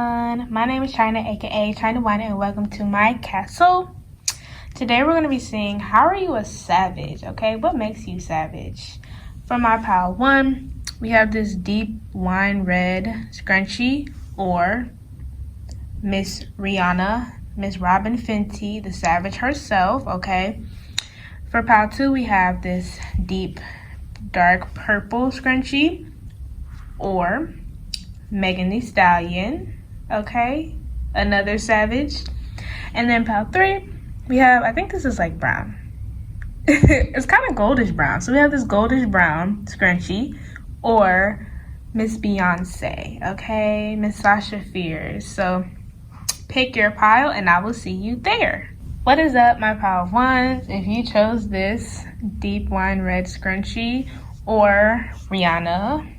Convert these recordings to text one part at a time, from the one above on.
everyone, my name is China, aka China Wine, and welcome to my castle. Today we're going to be seeing how are you a savage, okay? What makes you savage? For my pile 1, we have this deep wine red scrunchie, or Miss Rihanna, Miss Robin Fenty, the savage herself, okay? For pile 2, we have this deep dark purple scrunchie, or Megan Thee Stallion, okay, another savage. And then pile 3, we have, I think this is like brown. It's kind of goldish brown. So we have this goldish brown scrunchie, or Miss Beyonce, okay, Miss Sasha Fierce. So pick your pile and I will see you there. What is up, my pile ones? If you chose this deep wine red scrunchie or Rihanna,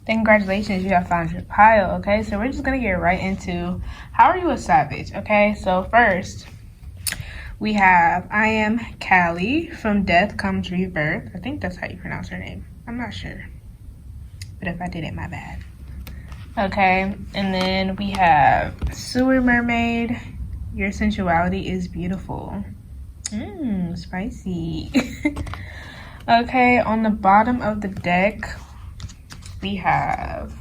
then congratulations, you have found your pile, okay? So we're just gonna get right into how are you a savage, okay? So first, we have I am Callie from Death Comes Rebirth. I think that's how you pronounce her name. I'm not sure, but if I did it, my bad. Okay, and then we have Sewer Mermaid. Your sensuality is beautiful. Spicy. Okay, on the bottom of the deck, we have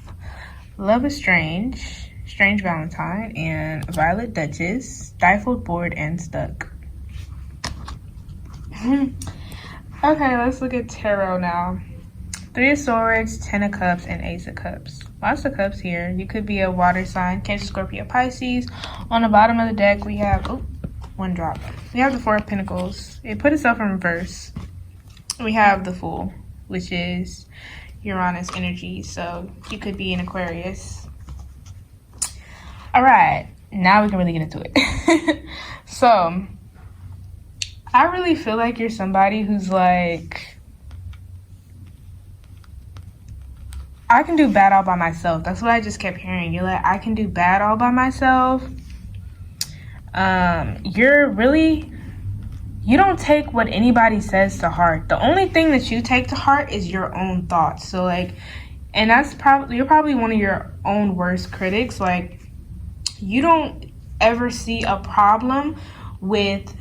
Love is Strange, Strange Valentine, and Violet Duchess, Stifled, Bored, and Stuck. Okay, let's look at tarot now. 3 of Swords, 10 of Cups, and Ace of Cups. Lots of cups here. You could be a water sign, Cancer, Scorpio, Pisces. On the bottom of the deck, we have, one drop. We have the 4 of Pentacles. It put itself in reverse. We have the Fool, which is Uranus energy, so you could be an Aquarius. All right, now we can really get into it. So I really feel like you're somebody who's like, I can do bad all by myself. That's what I just kept hearing. You're like, I can do bad all by myself. You don't take what anybody says to heart. The only thing that you take to heart is your own thoughts. So like, and you're probably one of your own worst critics. Like, you don't ever see a problem with,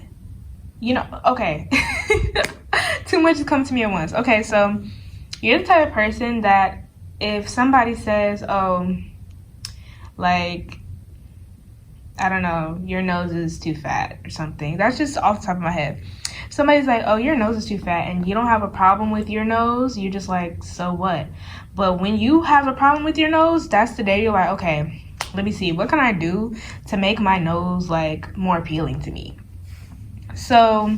okay. Too much has come to me at once. Okay, so you're the type of person that if somebody says, like, I don't know, your nose is too fat or something. That's just off the top of my head. Somebody's like, oh, your nose is too fat, and you don't have a problem with your nose. You're just like, so what? But when you have a problem with your nose, that's the day you're like, okay, let me see. What can I do to make my nose, like, more appealing to me? So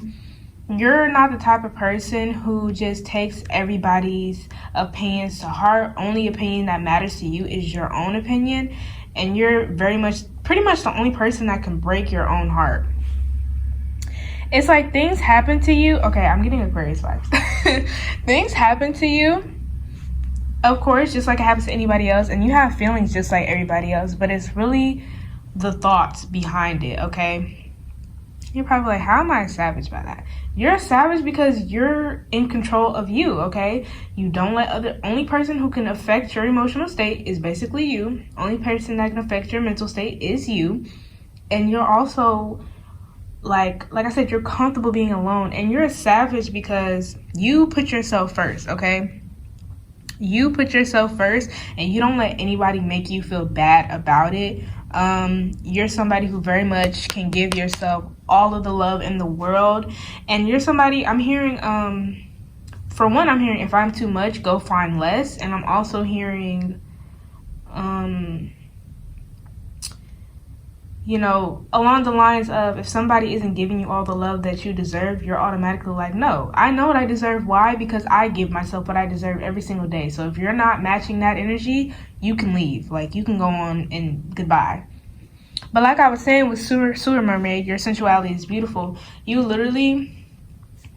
you're not the type of person who just takes everybody's opinions to heart. Only opinion that matters to you is your own opinion. And you're pretty much the only person that can break your own heart. It's like things happen to you. Okay, I'm getting Aquarius vibes. Things happen to you, of course, just like it happens to anybody else. And you have feelings just like everybody else. But it's really the thoughts behind it, okay? You're probably like, how am I a savage by that? You're a savage because you're in control of you, okay? You don't let only person who can affect your emotional state is basically you. Only person that can affect your mental state is you. And you're also, like I said, you're comfortable being alone. And you're a savage because you put yourself first, okay? You put yourself first and you don't let anybody make you feel bad about it. You're somebody who very much can give yourself all of the love in the world. And you're somebody, I'm hearing, for one, I'm hearing if I'm too much, go find less. And I'm also hearing, along the lines of if somebody isn't giving you all the love that you deserve, you're automatically like, no, I know what I deserve. Why? Because I give myself what I deserve every single day. So if you're not matching that energy, you can leave. Like, you can go on and goodbye. But like I was saying with Sewer Mermaid, your sensuality is beautiful. You literally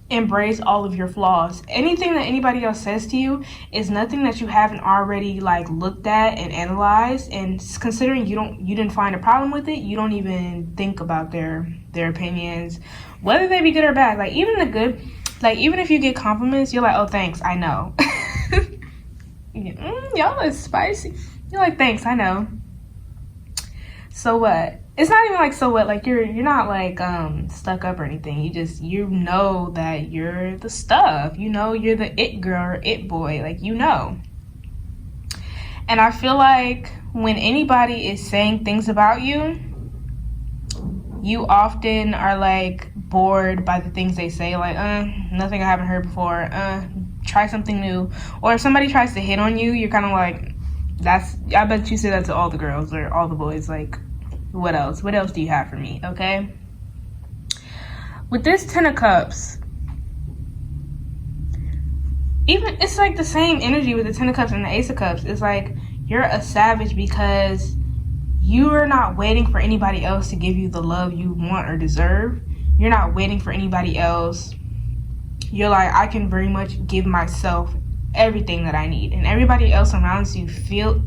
embrace all of your flaws. Anything that anybody else says to you is nothing that you haven't already like looked at and analyzed. And considering you didn't find a problem with it, you don't even think about their opinions, whether they be good or bad. Like, even the good, like, even if you get compliments, you're like, oh, thanks, I know. Y'all is spicy. You're like, thanks, I know. so what? It's not even like so what, like you're not like stuck up or anything. You know that you're the stuff. You know you're the it girl or it boy, like you know. And I feel like when anybody is saying things about you, you often are like bored by the things they say, like nothing I haven't heard before, try something new. Or if somebody tries to hit on you, you're kind of like, I bet you say that to all the girls or all the boys, like, what else do you have for me? Okay, with this 10 of Cups, even it's like the same energy with the 10 of Cups and the Ace of Cups. It's like you're a savage because you are not waiting for anybody else to give you the love you want or deserve. You're not waiting for anybody else. You're like, I can very much give myself everything that I need, and everybody else around you feels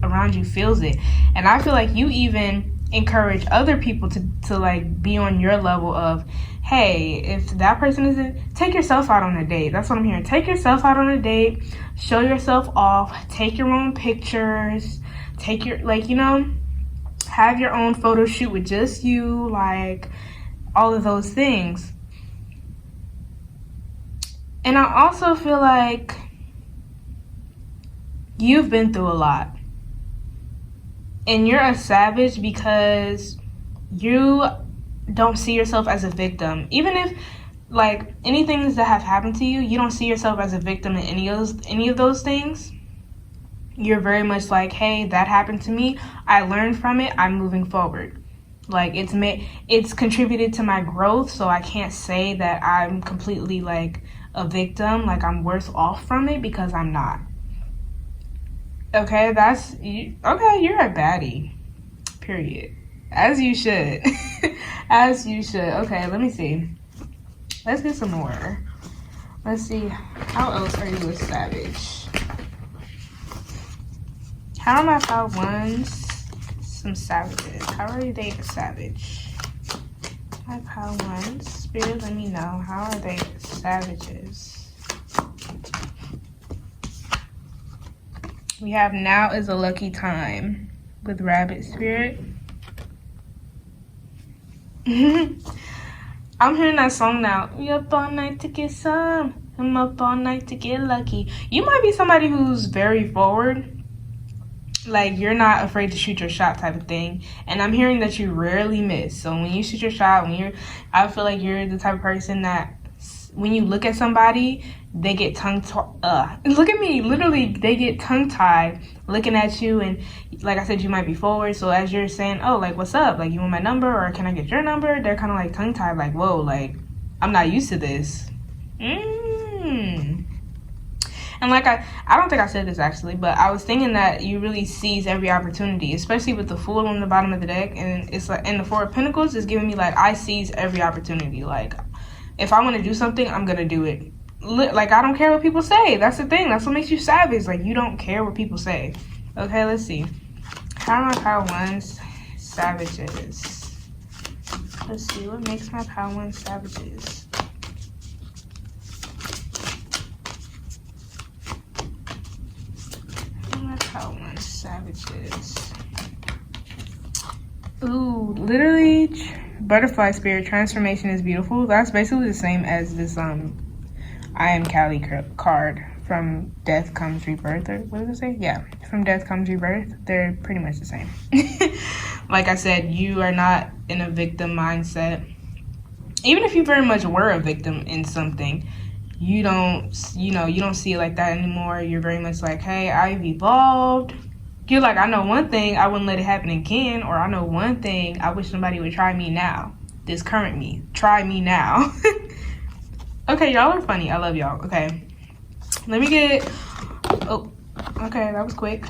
it. And I feel like you even encourage other people to like be on your level of, hey, if that person isn't, take yourself out on a date. That's what I'm hearing. Take yourself out on a date, show yourself off, take your own pictures, take your, like, you know, have your own photo shoot with just you, like all of those things. And I also feel like you've been through a lot. And you're a savage because you don't see yourself as a victim. Even if, like, anything that have happened to you, you don't see yourself as a victim in any of those things. You're very much like, hey, that happened to me. I learned from it. I'm moving forward. Like, it's contributed to my growth, so I can't say that I'm completely, like, a victim. Like, I'm worse off from it, because I'm not. Okay, you're a baddie. Period. As you should. As you should. Okay, let me see. Let's get some more. Let's see. How else are you a savage? How are my pile ones some savages? How are they a savage? My pile ones. Spirit, let me know. How are they savages? We have now is a lucky time with Rabbit Spirit. I'm hearing that song now. We up all night to get some. I'm up all night to get lucky. You might be somebody who's very forward. Like, you're not afraid to shoot your shot type of thing. And I'm hearing that you rarely miss. So when you shoot your shot, I feel like you're the type of person that when you look at somebody, they get look at me, literally, they get tongue-tied looking at you. And like I said, you might be forward, so as you're saying, oh, like, what's up, like, you want my number, or can I get your number, they're kind of like tongue-tied, like, whoa, like, I'm not used to this. And like, I don't think I said this actually, but I was thinking that you really seize every opportunity, especially with the Fool on the bottom of the deck, and it's like, and the Four of Pentacles is giving me, like, I seize every opportunity. Like, if I want to do something, I'm gonna do it. Like, I don't care what people say. That's the thing. That's what makes you savage. Like, you don't care what people say. Okay, let's see. How are my power ones savages? Let's see. What makes my power ones savages? How are my power ones savages? Ooh, literally, Butterfly Spirit, transformation is beautiful. That's basically the same as this I Am Callie card from Death Comes Rebirth, or what does it say? Yeah, from Death Comes Rebirth. They're pretty much the same. Like I said, you are not in a victim mindset. Even if you very much were a victim in something, you don't see it like that anymore. You're very much like, hey, I've evolved. You're like, I know one thing, I wouldn't let it happen again, or I know one thing, I wish somebody would try me now. This current me. Try me now. Okay, y'all are funny. I love y'all. Okay. Let me get... Oh, okay, that was quick.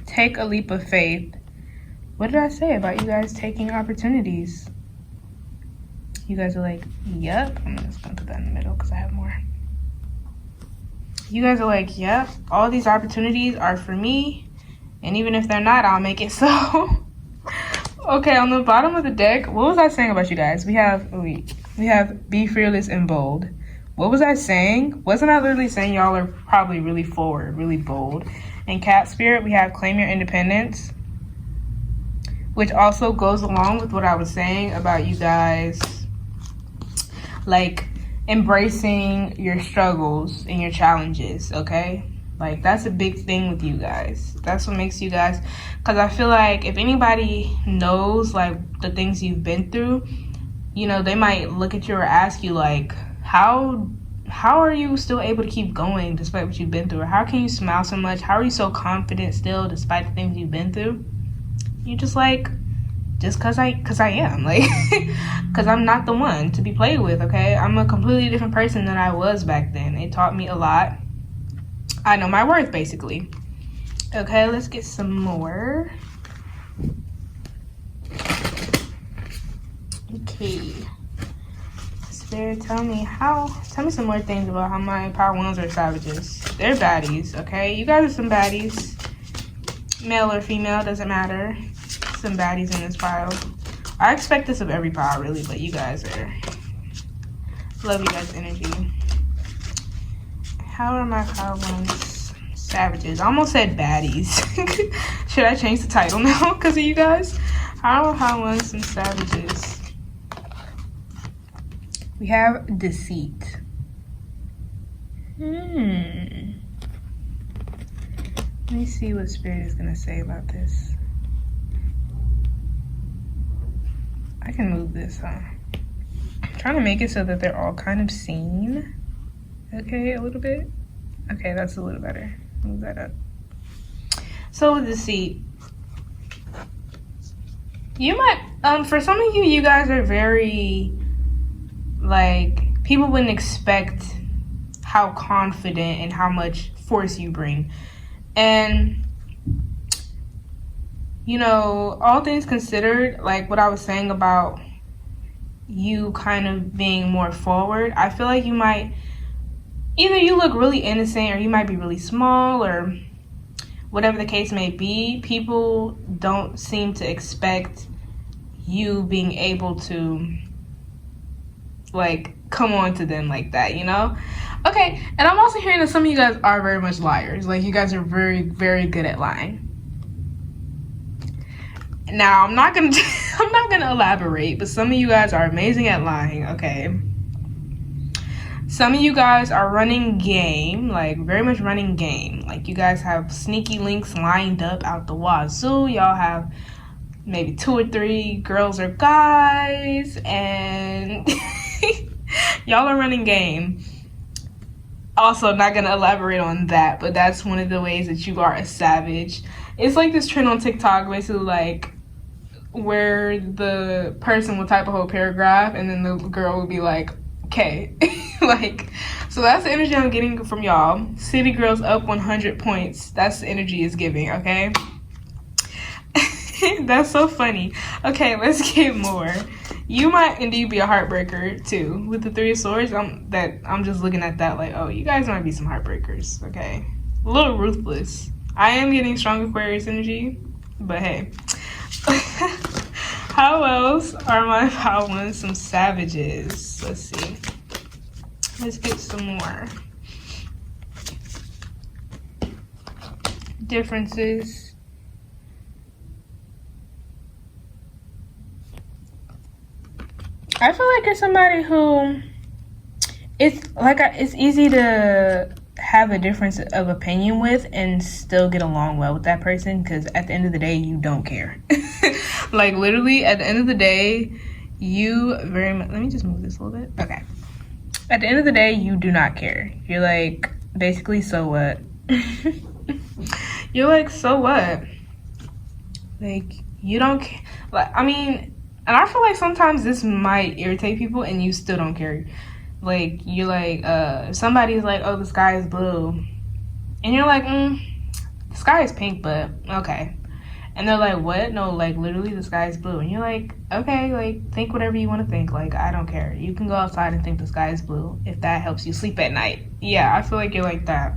Take a leap of faith. What did I say about you guys taking opportunities? You guys are like, yep. I'm just going to put that in the middle because I have more. You guys are like, yep, all these opportunities are for me. And even if they're not, I'll make it so. Okay, on the bottom of the deck, what was I saying about you guys? We have be fearless and bold. What was I saying? Wasn't I literally saying y'all are probably really forward, really bold? And Cat Spirit, we have claim your independence. which also goes along with what I was saying about you guys, like, embracing your struggles and your challenges, okay? Like, that's a big thing with you guys. That's what makes you guys, because I feel like if anybody knows, like, the things you've been through, you know, they might look at you or ask you, like, how are you still able to keep going despite what you've been through? Or how can you smile so much? How are you so confident still despite the things you've been through? You're just like, just cause I am, like, cause I'm not the one to be played with, okay? I'm a completely different person than I was back then. It taught me a lot. I know my worth, basically. Okay, let's get some more. Okay. Spirit, tell me some more things about how my power ones are savages. They're baddies, okay? You guys are some baddies. Male or female, doesn't matter. Some baddies in this pile. I expect this of every pile, really, but you guys are... Love you guys' energy. How are my pile ones savages? I almost said baddies. Should I change the title now because of you guys? How are my pile ones some savages? We have deceit. Let me see what Spirit is going to say about this. I can move this, huh? I'm trying to make it so that they're all kind of seen. Okay, a little bit. Okay, that's a little better. Move that up. So with deceit, you might, for some of you, you guys are very, like, people wouldn't expect how confident and how much force you bring. And, you know, all things considered, like what I was saying about you kind of being more forward, I feel like you might, either you look really innocent or you might be really small or whatever the case may be. People don't seem to expect you being able to, like, come on to them like that, you know? Okay, and I'm also hearing that some of you guys are very much liars. Like, you guys are very, very good at lying. Now, I'm not gonna elaborate, but some of you guys are amazing at lying, okay? Some of you guys are running game, like, very much running game. Like, you guys have sneaky links lined up out the wazoo. Y'all have maybe 2 or 3 girls or guys, and y'all are running game. Also, not gonna elaborate on that, but that's one of the ways that you are a savage. It's like this trend on TikTok, basically, like, where the person will type a whole paragraph and then the girl will be like, okay. Like, so that's the energy I'm getting from y'all. City girls up 100 points. That's the energy it's giving, okay? That's so funny. Okay, let's get more. You might indeed be a heartbreaker too. With the 3 of Swords, I'm just looking at that like, oh, you guys might be some heartbreakers, okay? A little ruthless. I am getting strong Aquarius energy, but hey. How else are my power ones some savages? Let's see. Let's get some more. Differences. I feel like you're somebody who, it's easy to have a difference of opinion with and still get along well with that person, because at the end of the day, you don't care. Like, literally, at the end of the day, you very much, let me just move this a little bit. Okay. At the end of the day, you do not care. You're like, basically, so what? You're like, so what? Like, you don't care. Like, I mean, and I feel like sometimes this might irritate people and you still don't care. Like, you're like, somebody's like, oh, the sky is blue. And you're like, the sky is pink, but okay. And they're like, what? No, like, literally the sky is blue. And you're like, okay, like, think whatever you want to think. Like, I don't care. You can go outside and think the sky is blue if that helps you sleep at night. Yeah, I feel like you're like that.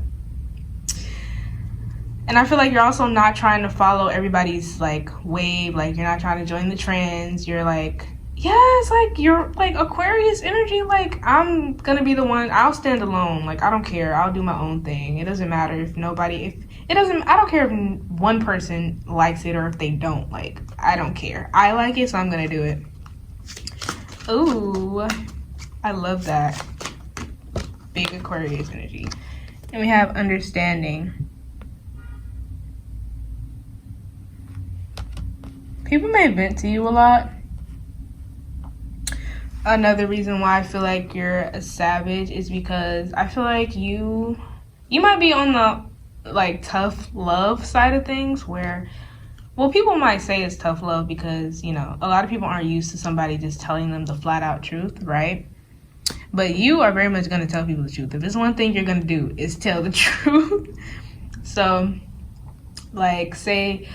And I feel like you're also not trying to follow everybody's, like, wave. Like, you're not trying to join the trends. You're, like, Yes, like you're like Aquarius energy, like I'm gonna be the one, I'll stand alone. Like I don't care. I'll do my own thing. It doesn't matter if nobody if it doesn't I don't care if one person likes it or if they don't. Like I don't care. I like it, so I'm gonna do it. Ooh, I love that. Big Aquarius energy. And we have understanding. People may vent to you a lot. Another reason why I feel like you're a savage is because I feel like you might be on the like tough love side of things where, well, people might say it's tough love because, you know, a lot of people aren't used to somebody just telling them the flat out truth, right? But you are very much going to tell people the truth. If there's one thing you're going to do is tell the truth. So like say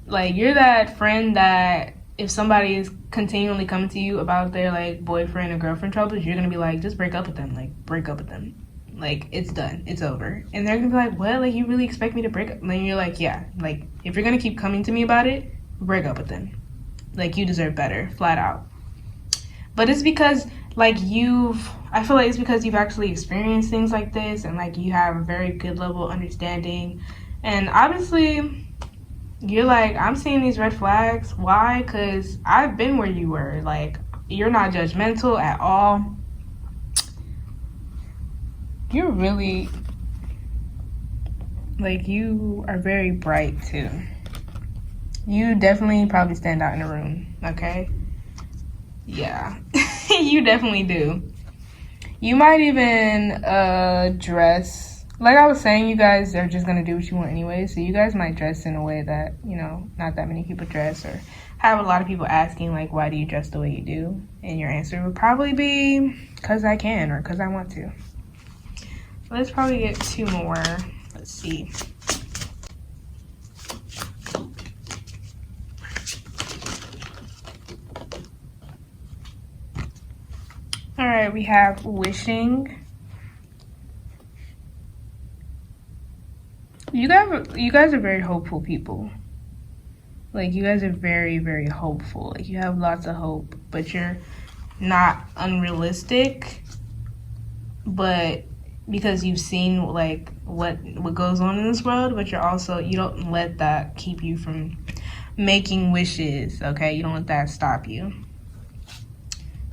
like you're that friend that if somebody is continually coming to you about their like boyfriend or girlfriend troubles, you're gonna be like, just break up with them. Like break up with them. Like it's done. It's over. And they're gonna be like, what? Like you really expect me to break up? And then you're like, yeah. Like if you're gonna keep coming to me about it, break up with them. Like you deserve better, flat out. But it's because like I feel like it's because you've actually experienced things like this and like you have a very good level of understanding. And obviously you're like, I'm seeing these red flags. Why? Because I've been where you were. Like, you're not judgmental at all. You're really, like, you are very bright, too. You definitely probably stand out in a room, okay? Yeah, you definitely do. You might even dress. Like I was saying, you guys are just going to do what you want anyway. So you guys might dress in a way that, you know, not that many people dress. Or have a lot of people asking, like, why do you dress the way you do? And your answer would probably be, because I can or because I want to. Let's probably get 2 more. Let's see. All right, we have wishing. You guys are very hopeful people. Like you guys are very, very hopeful. Like you have lots of hope, but you're not unrealistic. But because you've seen like what goes on in this world, but you don't let that keep you from making wishes, okay? You don't let that stop you.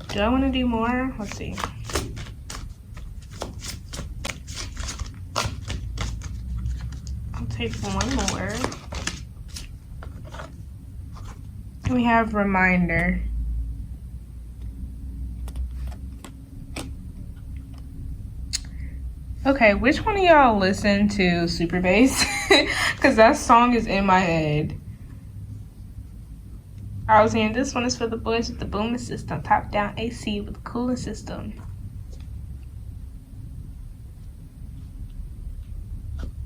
Do I want to do more? Let's see. Take one more. We have reminder. Okay, which one of y'all listen to Super Bass? Because that song is in my head. I was hearing this one is for the boys with the booming system, top down AC with the cooling system.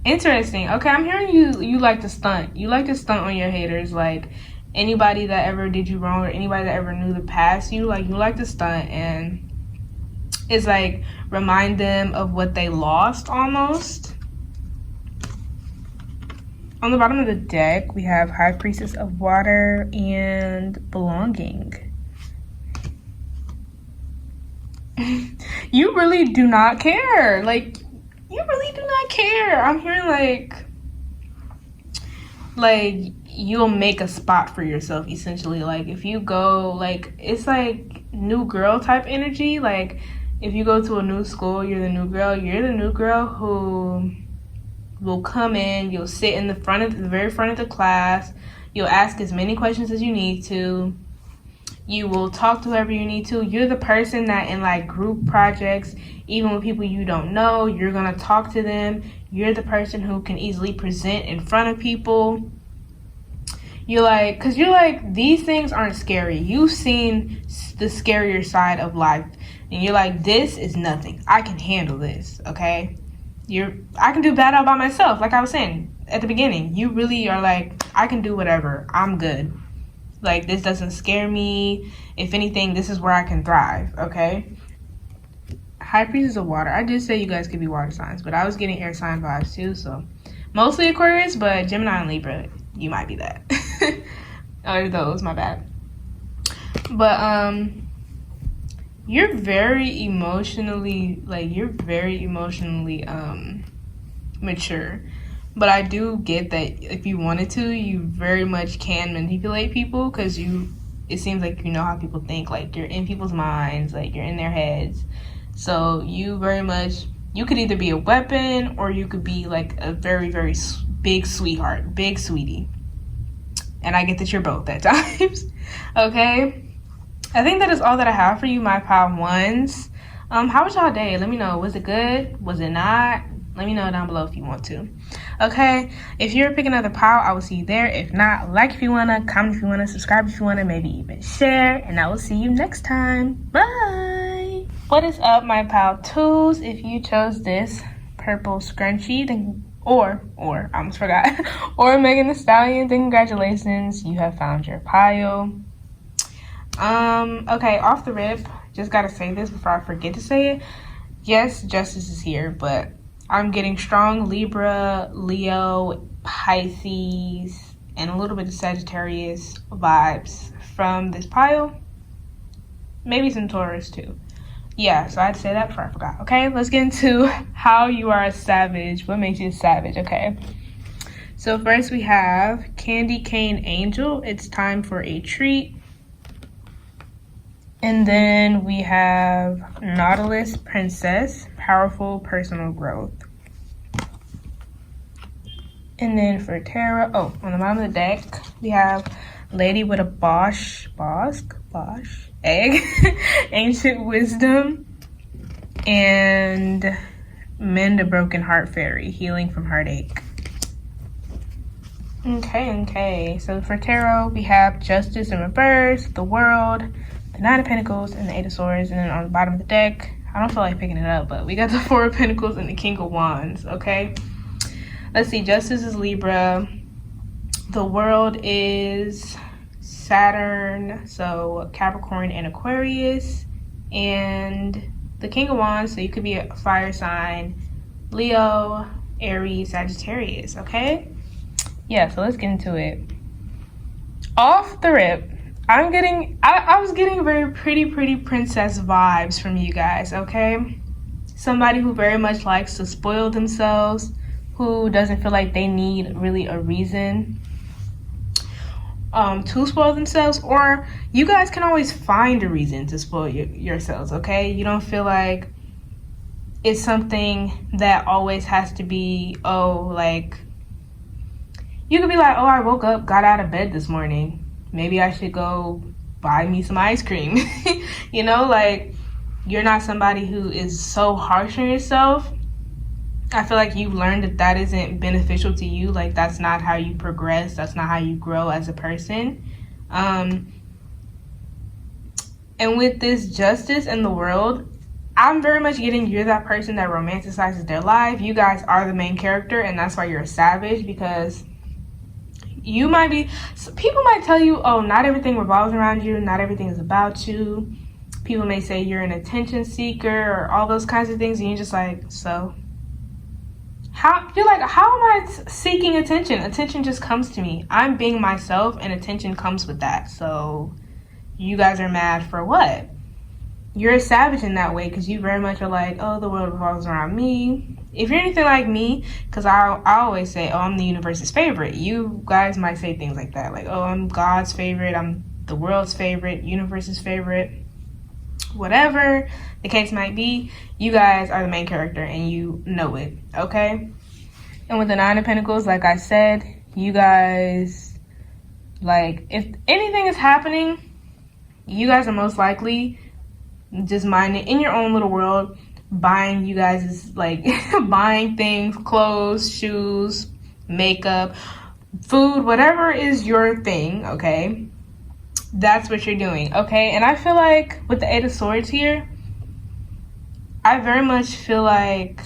Interesting. Okay, I'm hearing you like to stunt. You like to stunt on your haters. Like anybody that ever did you wrong or anybody that ever knew the past you like to stunt and it's like remind them of what they lost almost. On the bottom of the deck, we have High Priestess of Water and Belonging. You really do not care. Like you really do not care. I'm hearing like you'll make a spot for yourself essentially. Like if you go like it's like new girl type energy. Like if you go to a new school, you're the new girl. You're the new girl who will come in, you'll sit in the very front of the class, you'll ask as many questions as you need to. You will talk to whoever you need to. You're the person that in like group projects, even with people you don't know, you're going to talk to them. You're the person who can easily present in front of people. You're like, because you're like, these things aren't scary. You've seen the scarier side of life. And you're like, this is nothing. I can handle this, okay? I can do bad all by myself. Like I was saying at the beginning, you really are like, I can do whatever. I'm good. Like, this doesn't scare me. If anything, this is where I can thrive, okay? High Priestess of Water. I did say you guys could be water signs, but I was getting air sign vibes too, so. Mostly Aquarius, but Gemini and Libra, you might be that. Or those, my bad. But you're very emotionally mature. But I do get that if you wanted to, you very much can manipulate people, because it seems like you know how people think. Like, you're in people's minds, like you're in their heads. So you could either be a weapon, or you could be like a very, very big sweetheart, big sweetie. And I get that you're both at times. Okay? I think that is all that I have for you, my pile ones. How was y'all day? Let me know. Was it good? Was it not? Let me know down below if you want to. Okay? If you're picking another pile, I will see you there. If not, like if you want to, comment if you want to, subscribe if you want to, maybe even share. And I will see you next time. Bye! What is up, my pile twos? If you chose this purple scrunchie, then or I almost forgot, or Megan Thee Stallion, then congratulations, you have found your pile. Okay, off the rip, just gotta say this before I forget to say it. Yes, justice is here, but I'm getting strong Libra, Leo, Pisces, and a little bit of Sagittarius vibes from this pile. Maybe some Taurus too. Yeah, so I had to say that before I forgot. Okay, let's get into how you are a savage. What makes you a savage? Okay. So first we have Candy Cane Angel. It's time for a treat. And then we have Nautilus Princess. Powerful personal growth. And then for Tarot, on the bottom of the deck, we have Lady with a Bosch egg, Ancient Wisdom, and Mend a Broken Heart Fairy, Healing from Heartache. Okay. So for Tarot, we have Justice in Reverse, the World, the Nine of Pentacles, and the Eight of Swords. And then on the bottom of the deck, I don't feel like picking it up, but we got the Four of Pentacles and the King of Wands, okay? Let's see, Justice is Libra. The World is Saturn, so Capricorn and Aquarius. And the King of Wands, so you could be a fire sign, Leo, Aries, Sagittarius, okay? Yeah, so let's get into it. Off the rip, I was getting very pretty princess vibes from you guys, okay? Somebody who very much likes to spoil themselves, who doesn't feel like they need really a reason to spoil themselves, or you guys can always find a reason to spoil yourselves, okay? You don't feel like it's something that always has to be, like, you could be like, I woke up, got out of bed this morning. Maybe I should go buy me some ice cream. You know, like, you're not somebody who is so harsh on yourself. I feel like you've learned that isn't beneficial to you. Like, that's not how you progress. That's not how you grow as a person. And with this Justice in the World, I'm very much getting you're that person that romanticizes their life. You guys are the main character, and that's why you're a savage, because you might be, people might tell you, not everything revolves around you. Not everything is about you. People may say you're an attention seeker or all those kinds of things, and you're just like, so? How am I seeking attention? Attention just comes to me. I'm being myself, and attention comes with that. So you guys are mad for what? You're a savage in that way, because you very much are like, the world revolves around me. If you're anything like me, because I always say, I'm the universe's favorite. You guys might say things like that, like, I'm God's favorite, I'm the world's favorite, universe's favorite. Whatever the case might be, you guys are the main character, and you know it, okay? And with the Nine of Pentacles, like I said, you guys, like, if anything is happening, you guys are most likely just minding in your own little world, buying you guys is like buying things, clothes, shoes, makeup, food, whatever is your thing, okay? That's what you're doing, okay? And I feel like with the Eight of Swords here, I very much feel like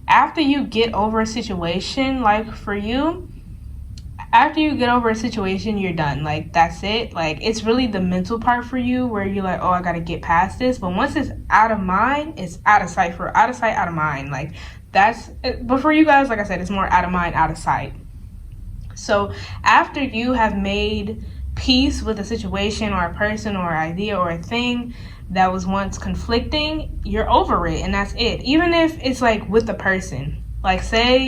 after you get over a situation, like for you, after you get over a situation, you're done. Like, that's it. Like, it's really the mental part for you where you're like, I gotta get past this. But once it's out of mind, it's out of sight. Out of sight, out of mind. Like, that's, but for you guys, like I said, it's more out of mind, out of sight. So after you have made peace with a situation or a person or idea or a thing that was once conflicting, you're over it and that's it. Even if it's like with a person, like say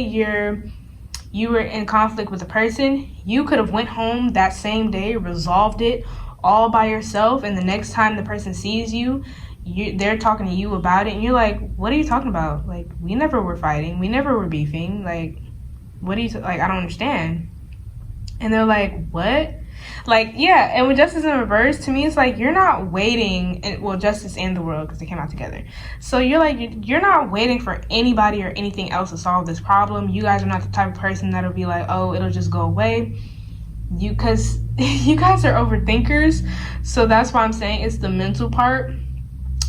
you were in conflict with a person, you could have went home that same day, resolved it all by yourself, and the next time the person sees you, they're talking to you about it, and you're like, what are you talking about? Like, we never were fighting, we never were beefing, like, what are you like, I don't understand. And they're like, what? Like, yeah. And with justice in reverse, to me, it's like you're not waiting, and well, justice and the world, because they came out together. So you're like, you're not waiting for anybody or anything else to solve this problem. You guys are not the type of person that'll be like, oh, it'll just go away. Because you guys are overthinkers. So that's why I'm saying it's the mental part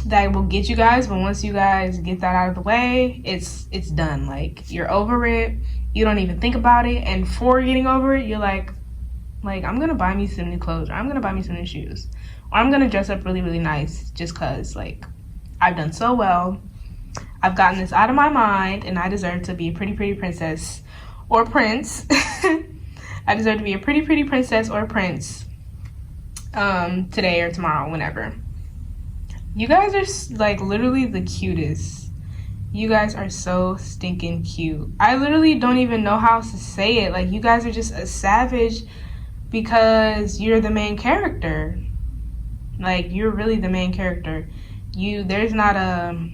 that will get you guys. But once you guys get that out of the way, it's done. Like, you're over it. You don't even think about it. And for getting over it, you're like, I'm gonna buy me some new clothes, or I'm gonna buy me some new shoes, or I'm gonna dress up really, really nice just cause, like, I've done so well. I've gotten this out of my mind, and I deserve to be a pretty, pretty princess or prince. I deserve to be a pretty, pretty princess or prince today or tomorrow, whenever. You guys are, like, literally the cutest. You guys are so stinking cute. I literally don't even know how to say it. Like, you guys are just a savage because you're the main character. Like, you're really the main character. There's not a...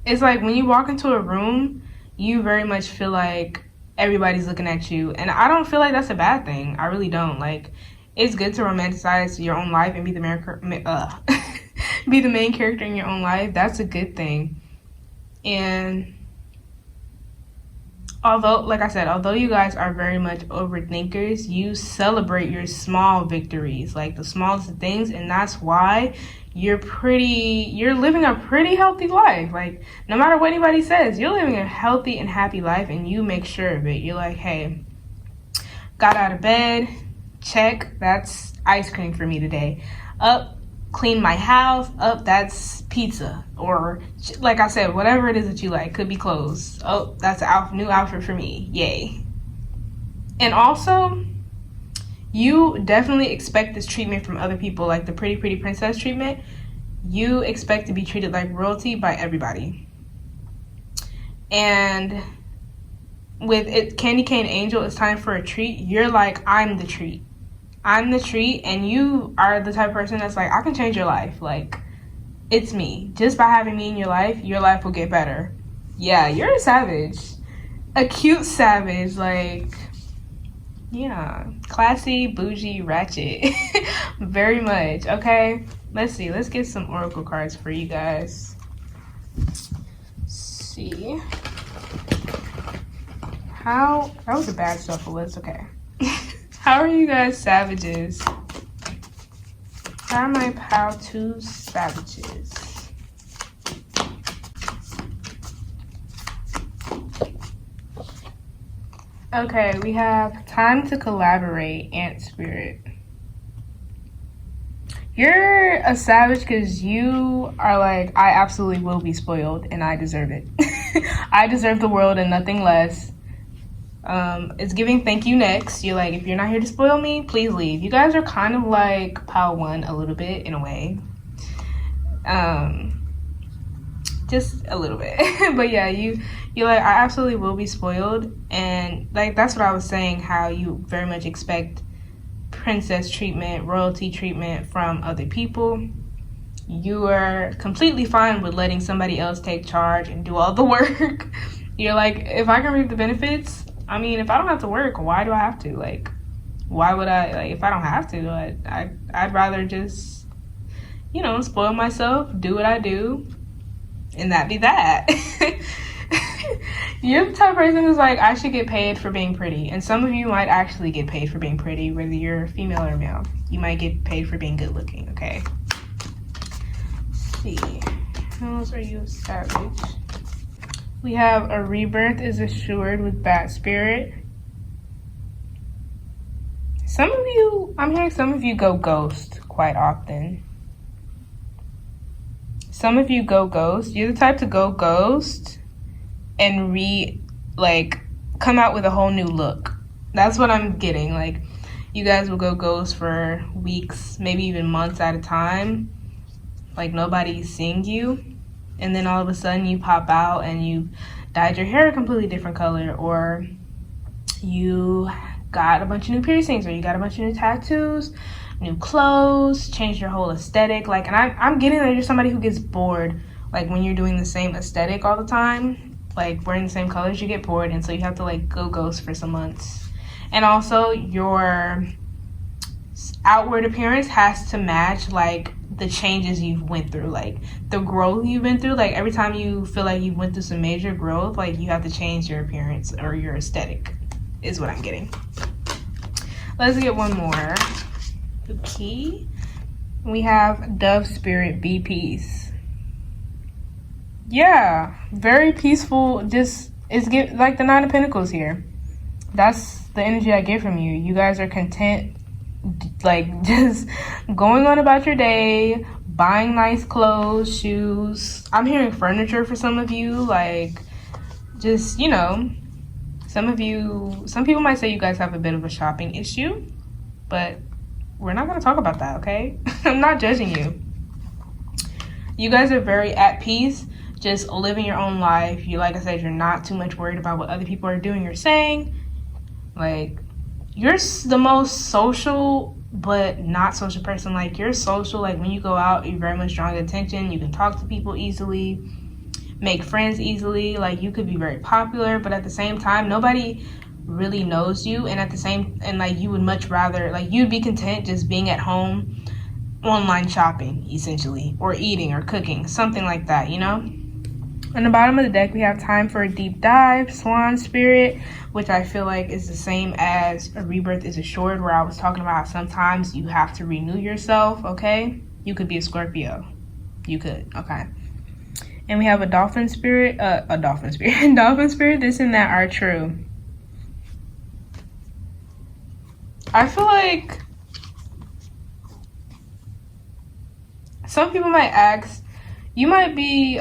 It's like when you walk into a room, you very much feel like everybody's looking at you. And I don't feel like that's a bad thing. I really don't. Like, it's good to romanticize your own life and be the be the main character in your own life. That's a good thing. And although you guys are very much overthinkers, you celebrate your small victories, like the smallest of things, and that's why you're living a pretty healthy life. Like, no matter what anybody says, you're living a healthy and happy life, and you make sure of it. You're like, hey, got out of bed, check, that's ice cream for me today. Up, clean my house, up, that's pizza. Or, like I said, whatever it is that you like. Could be clothes. Oh, that's a new outfit for me. Yay. And also, you definitely expect this treatment from other people, like the pretty, pretty princess treatment. You expect to be treated like royalty by everybody. And with it, Candy Cane Angel, it's time for a treat. You're like, I'm the treat. I'm the treat, and you are the type of person that's like, I can change your life. Like, it's me. Just by having me in your life will get better. Yeah, you're a savage. A cute savage. Like, yeah. Classy, bougie, ratchet. Very much. Okay, let's see. Let's get some oracle cards for you guys. Let's see. That was a bad shuffle. It's okay. How are you guys savages? How are my pal two savages? Okay, we have time to collaborate, Ant Spirit. You're a savage because you are like, I absolutely will be spoiled and I deserve it. I deserve the world and nothing less. It's giving thank you next. You're like, if you're not here to spoil me, please leave. You guys are kind of like Pile 1 a little bit, in a way. Just a little bit. But yeah, you're like, I absolutely will be spoiled. And like, that's what I was saying, how you very much expect princess treatment, royalty treatment from other people. You are completely fine with letting somebody else take charge and do all the work. You're like, if I can reap the benefits, I mean, if I don't have to work, why do I have to? Like, why would I? Like, if I don't have to, I'd rather just, spoil myself, do what I do, and that be that. You're the type of person who's like, I should get paid for being pretty. And some of you might actually get paid for being pretty, whether you're female or male. You might get paid for being good looking, okay? Let's see. How else are you, savage? We have a rebirth is assured with Bat Spirit. I'm hearing some of you go ghost quite often. Some of you go ghost. You're the type to go ghost and come out with a whole new look. That's what I'm getting. Like, You guys will go ghost for weeks, maybe even months at a time. Like nobody's seeing you. And then all of a sudden you pop out and you dyed your hair a completely different color, or you got a bunch of new piercings, or you got a bunch of new tattoos, new clothes, changed your whole aesthetic. Like, and I'm getting that you're somebody who gets bored. Like when you're doing the same aesthetic all the time, like wearing the same colors, you get bored, and so you have to like go ghost for some months. And also your outward appearance has to match like the changes you've went through, like the growth you've been through. Like every time you feel like you went through some major growth, like you have to change your appearance or your aesthetic, is what I'm getting. Let's get one more. Okay. We have Dove Spirit, be peace. Yeah, very peaceful. Just, it's get like the Nine of Pentacles here. That's the energy I get from you. You guys are content, like just going on about your day, buying nice clothes, shoes. I'm hearing furniture for some of you, like just, you know, some people might say you guys have a bit of a shopping issue, but we're not going to talk about that, okay? I'm not judging you. You guys are very at peace, just living your own life. You, like I said, you're not too much worried about what other people are doing or saying. Like, you're the most social but not social person. Like, you're social. Like, when you go out, you're very much drawing attention. You can talk to people easily, make friends easily. Like, you could be very popular, but at the same time, nobody really knows you. And like, you would much rather, like, you'd be content just being at home, online shopping, essentially, or eating or cooking, something like that, you know? On the bottom of the deck, we have Time for a Deep Dive, Swan Spirit, which I feel like is the same as a rebirth is assured, where I was talking about sometimes you have to renew yourself, okay? You could be a Scorpio. You could, okay? And we have a Dolphin Spirit, Dolphin Spirit, this and that are true. I feel like some people might ask, you might be,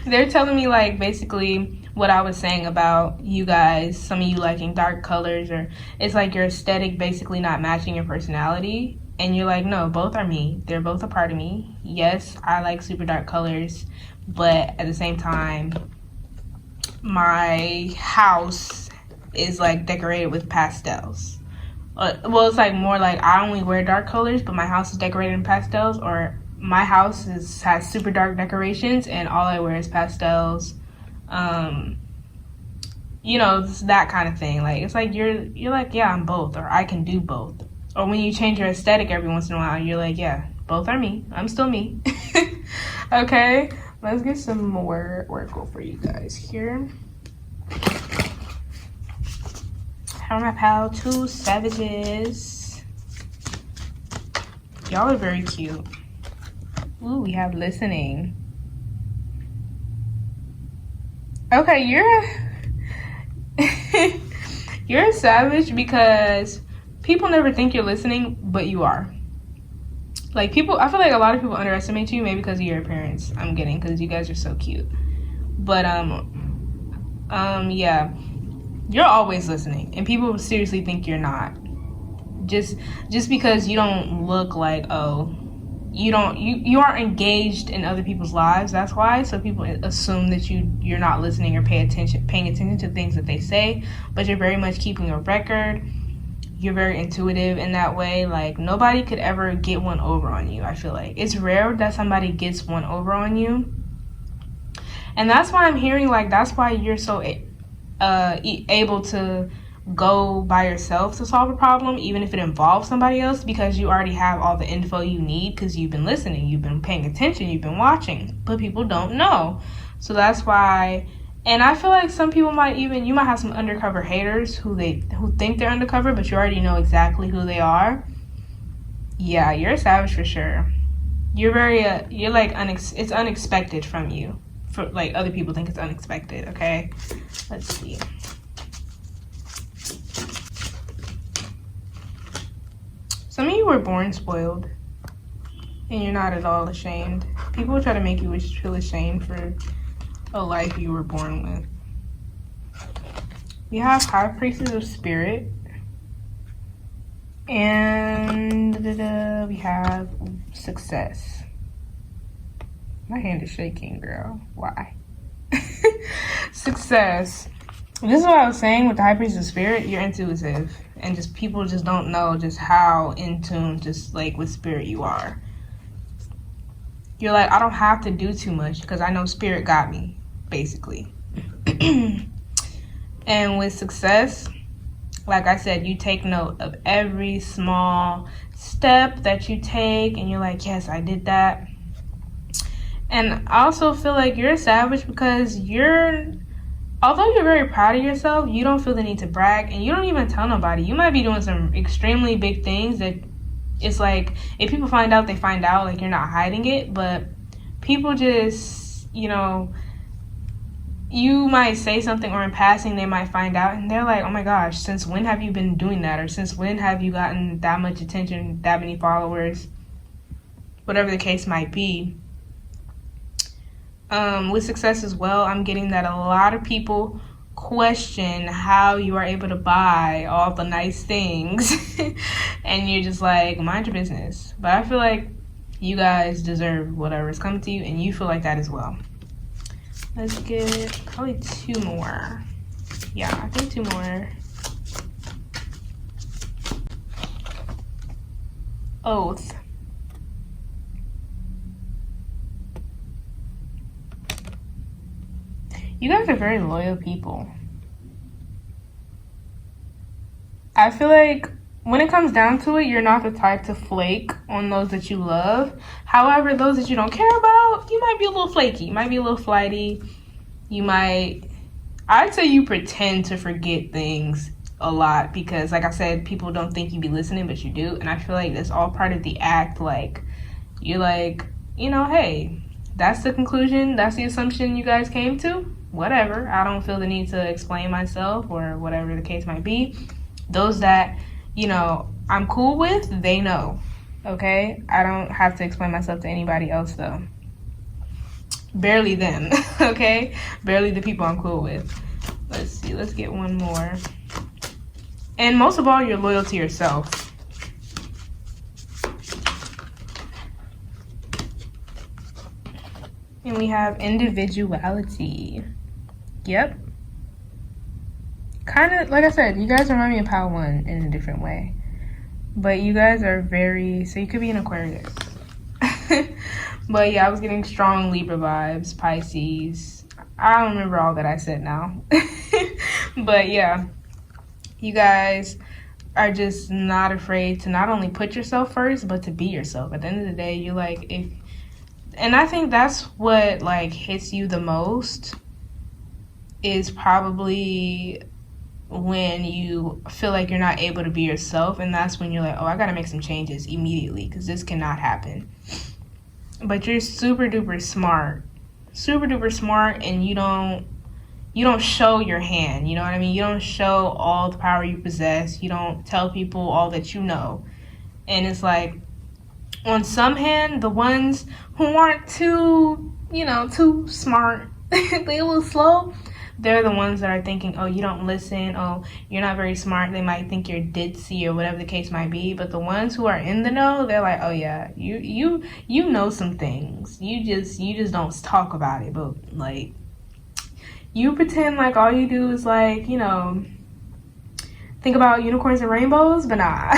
they're telling me like basically what I was saying about you guys, some of you liking dark colors, or it's like your aesthetic basically not matching your personality. And you're like, no, both are me. They're both a part of me. Yes, I like super dark colors, but at the same time, my house is like decorated with pastels. Well, it's like more like I only wear dark colors, but my house is decorated in pastels, or my house has super dark decorations and all I wear is pastels. You know, it's that kind of thing. Like, it's like you're like, yeah, I'm both, or I can do both. Or when you change your aesthetic every once in a while, you're like, yeah, both are me. I'm still me. Okay, let's get some more oracle for you guys here. How am I pal? Two Savages. Y'all are very cute. Ooh, we have listening. Okay, you're a savage because people never think you're listening, but you are. Like, people, I feel like a lot of people underestimate you, maybe because of your appearance. I'm getting, because you guys are so cute. But yeah, you're always listening, and people seriously think you're not. Just because you don't look like, oh, you aren't engaged in other people's lives. That's why. So people assume that you're not listening or paying attention to things that they say, but you're very much keeping a record. You're very intuitive in that way. Like, nobody could ever get one over on you. I feel like it's rare that somebody gets one over on you, and that's why I'm hearing, like, that's why you're so able to go by yourself to solve a problem, even if it involves somebody else, because you already have all the info you need, because you've been listening, you've been paying attention, you've been watching, but people don't know. So that's why. And I feel like some people you might have some undercover haters who think they're undercover, but you already know exactly who they are. Yeah, you're a savage for sure. You're very you're like it's unexpected from you. For like, other people think it's unexpected. Okay, let's see. Some of you were born spoiled, and you're not at all ashamed. People try to make you feel ashamed for a life you were born with. We have High Priestess of Spirit. And we have success. My hand is shaking, girl. Why? Success. This is what I was saying with the high priest of spirit. You're intuitive, and just people just don't know just how in tune, just like with spirit you are. You're like, I don't have to do too much because I know spirit got me, basically. And with success, like I said, you take note of every small step that you take, and you're like, yes, I did that. And I also feel like you're a savage because although you're very proud of yourself, you don't feel the need to brag, and you don't even tell nobody. You might be doing some extremely big things that it's like, if people find out, they find out, like you're not hiding it, but people just, you might say something, or in passing they might find out, and they're like, oh my gosh, since when have you been doing that? Or since when have you gotten that much attention, that many followers, whatever the case might be. With success as well, I'm getting that a lot of people question how you are able to buy all the nice things and you're just like, mind your business. But I feel like you guys deserve whatever's coming to you, and you feel like that as well. Let's get probably 2 more. Yeah, I think 2 more. Oath. You guys are very loyal people. I feel like when it comes down to it, you're not the type to flake on those that you love. However, those that you don't care about, you might be a little flaky. You might be a little flighty. I'd say you pretend to forget things a lot because, like I said, people don't think you be listening, but you do. And I feel like that's all part of the act. Like, you're like, hey, that's the conclusion. That's the assumption you guys came to. Whatever. I don't feel the need to explain myself or whatever the case might be. Those that, I'm cool with, they know. Okay? I don't have to explain myself to anybody else, though. Barely them. Okay? Barely the people I'm cool with. Let's see. Let's get 1 more. And most of all, you're loyal to yourself. And we have individuality. Yep. Kind of, like I said, you guys remind me of Pal 1 in a different way. But you guys are so you could be an Aquarius. But yeah, I was getting strong Libra vibes, Pisces. I don't remember all that I said now. But yeah, you guys are just not afraid to not only put yourself first, but to be yourself. At the end of the day, you're like, and I think that's what like hits you the most, is probably when you feel like you're not able to be yourself, and that's when you're like, oh, I gotta make some changes immediately because this cannot happen. But you're super duper smart, and you don't show your hand, you know what I mean? You don't show all the power you possess. You don't tell people all that you know. And it's like, on some hand, the ones who aren't too smart, they a little slow, they're the ones that are thinking, oh, you don't listen, oh, you're not very smart. They might think you're ditzy or whatever the case might be. But the ones who are in the know, they're like, oh yeah, you know some things. You just don't talk about it. But like, you pretend like all you do is like, think about unicorns and rainbows, but nah.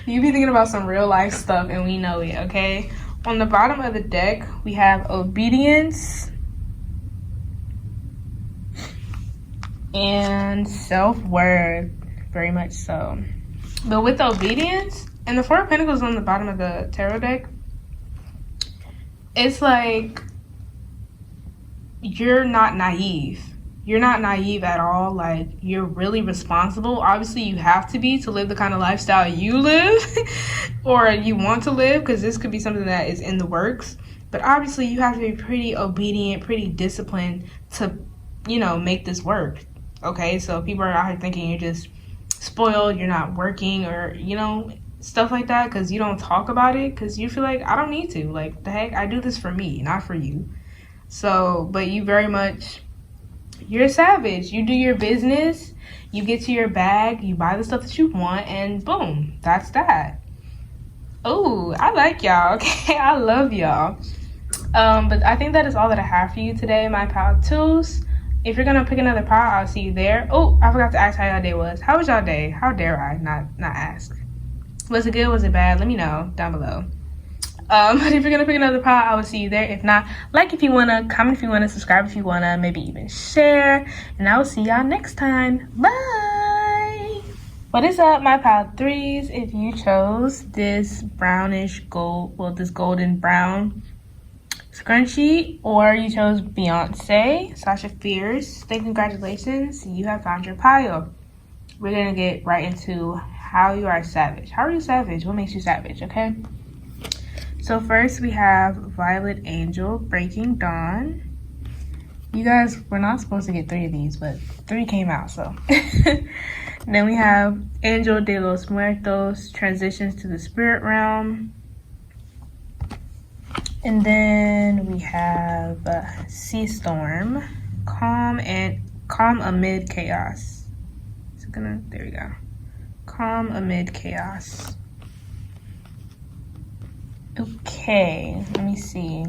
You be thinking about some real life stuff, and we know it, okay? On the bottom of the deck, we have obedience and self-worth, very much so. But with obedience, and the 4 of Pentacles on the bottom of the tarot deck, it's like you're not naive. You're not naive at all. Like, you're really responsible. Obviously, you have to be to live the kind of lifestyle you live or you want to live, because this could be something that is in the works. But obviously, you have to be pretty obedient, pretty disciplined to, make this work. Okay, so people are out here thinking you're just spoiled, you're not working, or, stuff like that, because you don't talk about it, because you feel like, I don't need to. Like, the heck, I do this for me, not for you. So, but you very much, you're a savage. You do your business, you get to your bag, you buy the stuff that you want, and boom, that's that. Oh, I like y'all. Okay, I love y'all. But I think that is all that I have for you today, my pal tools. If you're gonna pick another pile, I'll see you there. Oh, I forgot to ask how y'all day was. How was y'all day? How dare I not ask? Was it good? Was it bad? Let me know down below. But if you're gonna pick another pile, I will see you there. If not, like if you wanna, comment if you wanna, subscribe if you wanna, maybe even share. And I will see y'all next time. Bye. What is up, my pile threes? If you chose this brownish gold, well, this golden brown scrunchie, or you chose Beyonce, Sasha Fierce, then congratulations, you have found your pile. We're gonna get right into how you are savage. How are you savage? What makes you savage, okay? So first we have Violet Angel, Breaking Dawn. You guys, we're not supposed to get 3 of these, but 3 came out, so. Then we have Angel de los Muertos, Transitions to the Spirit Realm. And then we have Sea Storm, Calm Amid Chaos. Is it gonna, there we go. Calm Amid Chaos. Okay, let me see.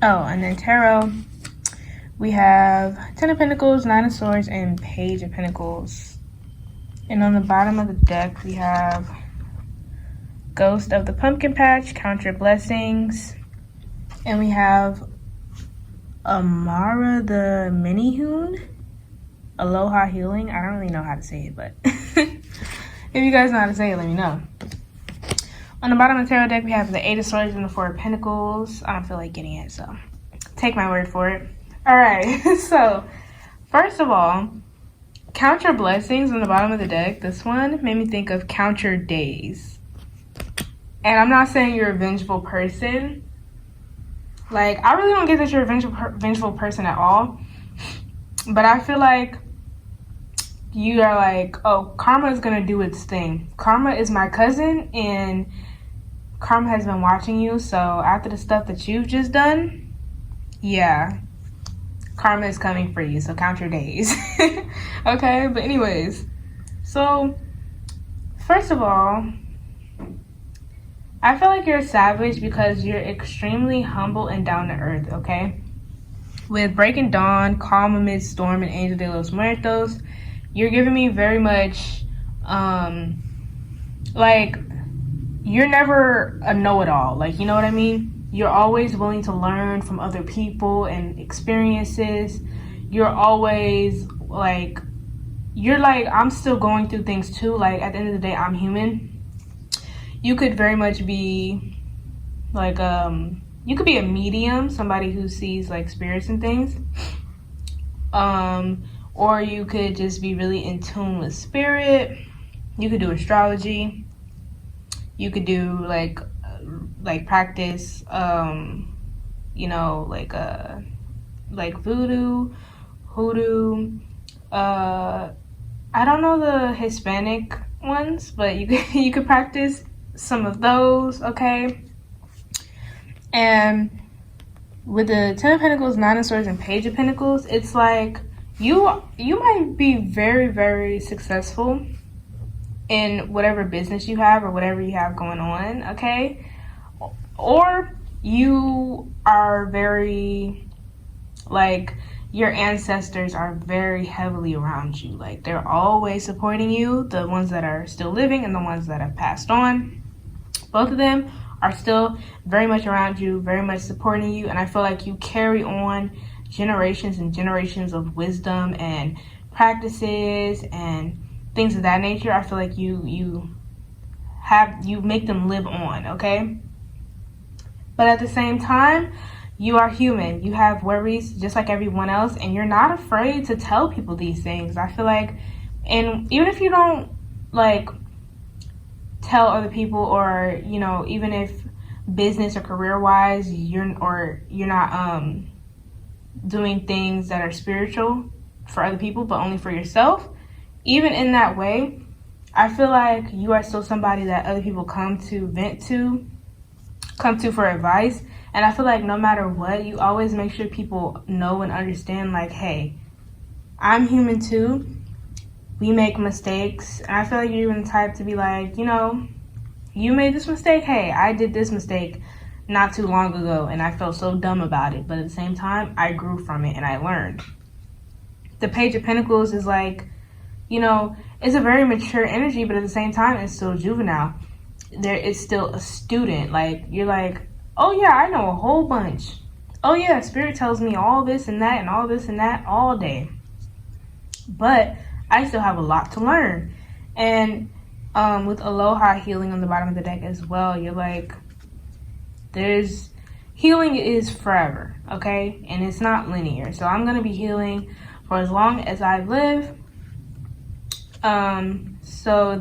Oh, and then Tarot, we have 10 of Pentacles, 9 of Swords, and Page of Pentacles. And on the bottom of the deck, we have Ghost of the Pumpkin Patch, Count Your Blessings. And we have Amara the Mini-Hoon, Aloha Healing. I don't really know how to say it, but if you guys know how to say it, let me know. On the bottom of the tarot deck, we have the 8 of Swords and the 4 of Pentacles. I don't feel like getting it, so take my word for it. All right, so first of all, Count Your Blessings on the bottom of the deck. This one made me think of Count Your Days. And I'm not saying you're a vengeful person. Like, I really don't get that you're a vengeful person at all. But I feel like you are like, oh, karma is going to do its thing. Karma is my cousin, and karma has been watching you. So after the stuff that you've just done, yeah, karma is coming for you. So count your days. Okay, but anyways. So, first of all, I feel like you're a savage because you're extremely humble and down to earth, okay? With Breaking Dawn, Calm Amid Storm, and Angel de los Muertos, you're giving me very much, like, you're never a know-it-all. Like, you know what I mean? You're always willing to learn from other people and experiences. You're always, like, you're like, I'm still going through things too. Like, at the end of the day, I'm human. You could very much be like you could be a medium, somebody who sees like spirits and things, or you could just be really in tune with spirit. You could do astrology. You could do like practice you know, like voodoo, hoodoo. I don't know the Hispanic ones, but you could practice some of those, okay? And with the 10 of Pentacles, 9 of Swords, and Page of Pentacles, it's like you might be very, very successful in whatever business you have or whatever you have going on, okay? Or you are very, like, your ancestors are very heavily around you. Like, they're always supporting you, the ones that are still living and the ones that have passed on. Both of them are still very much around you, very much supporting you. And I feel like you carry on generations and generations of wisdom and practices and things of that nature. I feel like you make them live on, okay? But at the same time, you are human. You have worries just like everyone else, and you're not afraid to tell people these things. I feel like, and even if you don't like tell other people, or you know, even if business or career wise you're not doing things that are spiritual for other people but only for yourself, even in that way, I feel like you are still somebody that other people come to vent to, come to for advice. And I feel like no matter what, you always make sure people know and understand, like, hey, I'm human too. We make mistakes. And I feel like you're even the type to be like, you know, you made this mistake. Hey, I did this mistake not too long ago and I felt so dumb about it. But at the same time, I grew from it and I learned. The Page of Pentacles is like, you know, it's a very mature energy, but at the same time, it's still juvenile. There is still a student. Like, you're like, oh yeah, I know a whole bunch. Oh yeah, Spirit tells me all this and that and all this and that all day. But I still have a lot to learn. And with Aloha healing on the bottom of the deck as well, you're like, healing is forever, okay? And it's not linear. So I'm going to be healing for as long as I live. So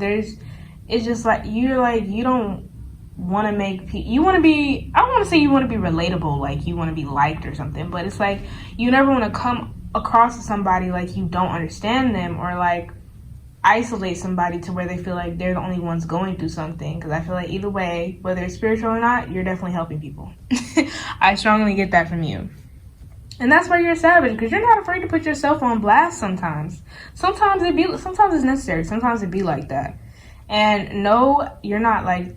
it's just like, you don't want to make you want to be, I don't want to say you want to be relatable, like you want to be liked or something, but it's like you never want to come across to somebody like you don't understand them, or like isolate somebody to where they feel like they're the only ones going through something. Because I feel like either way, whether it's spiritual or not, you're definitely helping people. I strongly get that from you. And that's why you're a savage, because you're not afraid to put yourself on blast sometimes. Sometimes it's necessary. Sometimes it be like that. And no, you're not like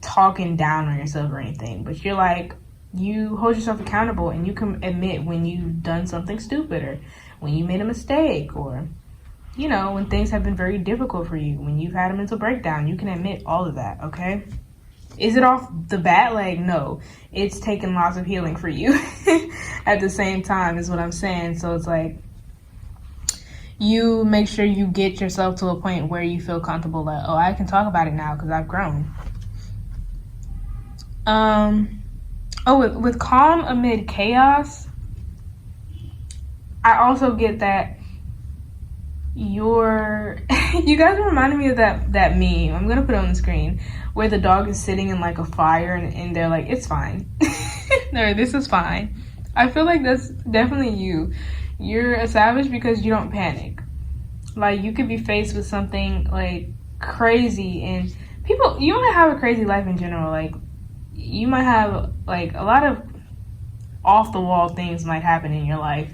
talking down on yourself or anything, but you're like, you hold yourself accountable and you can admit when you've done something stupid, or when you made a mistake, or, you know, when things have been very difficult for you, when you've had a mental breakdown. You can admit all of that, okay? Is it off the bat? Like, no. It's taken lots of healing for you at the same time is what I'm saying. So it's like, you make sure you get yourself to a point where you feel comfortable that, oh, I can talk about it now because I've grown. With calm amid chaos, I also get that you guys reminded me of that meme. I'm gonna put it on the screen where the dog is sitting in like a fire and they're like, it's fine. No, this is fine. I feel like that's definitely you. You're a savage because you don't panic. Like, you could be faced with something like crazy, and you might have a crazy life in general. Like, you might have like a lot of off the wall things might happen in your life.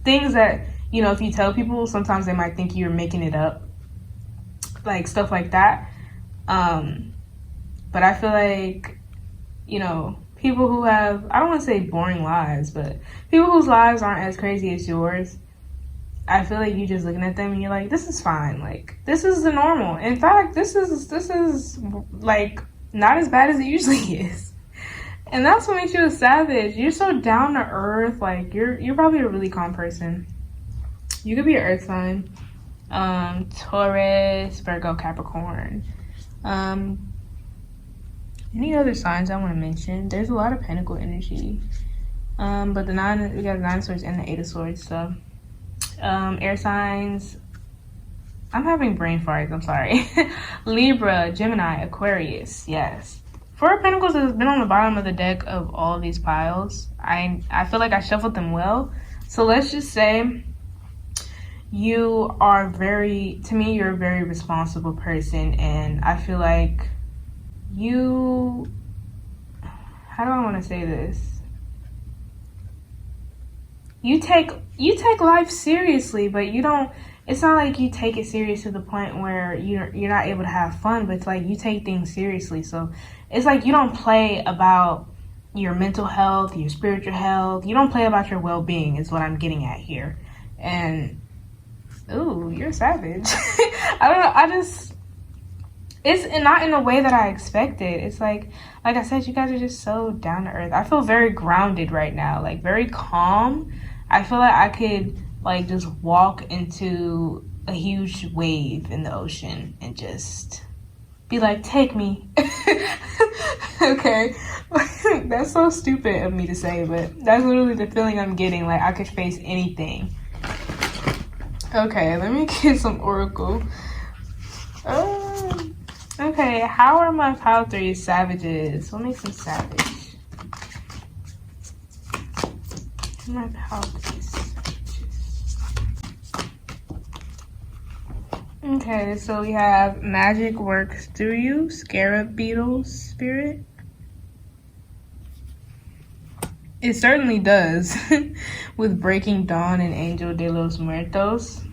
Things that, you know, if you tell people, sometimes they might think you're making it up. Like, stuff like that. But I feel like, you know, people who have, I don't want to say boring lives, but people whose lives aren't as crazy as yours, I feel like you just looking at them and you're like, this is fine. Like, this is the normal. In fact, this is like not as bad as it usually is. And that's what makes you a savage. You're so down to earth. Like, you're probably a really calm person. You could be an earth sign. Taurus, Virgo, Capricorn. Any other signs I want to mention? There's a lot of pentacle energy. But we got the 9 of swords and the 8 of swords. So, air signs. I'm having brain farts. I'm sorry. Libra, Gemini, Aquarius. Yes. 4 of Pentacles has been on the bottom of the deck of all these piles. I feel like I shuffled them well. So let's just say you are you're a very responsible person, and I feel like how do I want to say this? You take life seriously, but you don't, it's not like you take it serious to the point where you're not able to have fun, but it's like you take things seriously. So it's like you don't play about your mental health, your spiritual health. You don't play about your well-being is what I'm getting at here. And, ooh, you're a savage. I don't know, it's not in a way that I expected. It's like I said, you guys are just so down to earth. I feel very grounded right now, like very calm. I feel like I could like just walk into a huge wave in the ocean and just be like, take me. Okay. That's so stupid of me to say, but that's literally the feeling I'm getting. Like, I could face anything. Okay, let me get some oracle. Okay, how are my pile 3 savages? Let me some savage. My pile 3 savages. Okay, so we have magic works through you, scarab beetle spirit. It certainly does. With Breaking Dawn and Angel de los Muertos.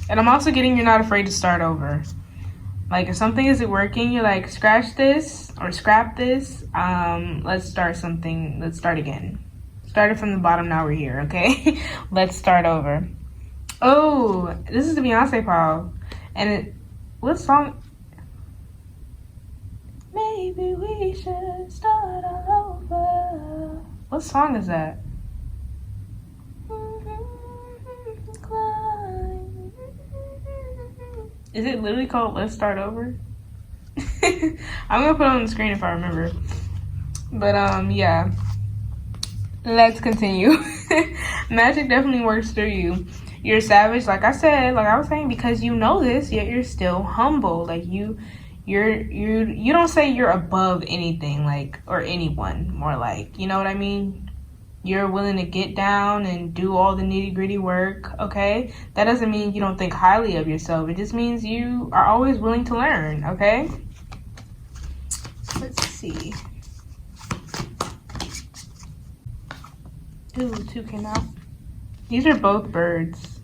And I'm also getting you're not afraid to start over. Like if something isn't working, you're like, scratch this or scrap this. Let's start something. Let's start again. Started from the bottom, now we're here, okay? Let's start over. Oh, this is the Beyonce pile. And what song? Maybe we should start all over. What song is that? Is it literally called Let's Start Over? I'm gonna put it on the screen if I remember. But yeah. Let's continue. Magic definitely works through you. You're a savage, like I said, like I was saying, because you know this, yet you're still humble. Like you don't say you're above anything, like, or anyone, more like, you know what I mean? You're willing to get down and do all the nitty-gritty work, okay? That doesn't mean you don't think highly of yourself. It just means you are always willing to learn, okay? Let's see. Ooh, 2 came out. These are both birds.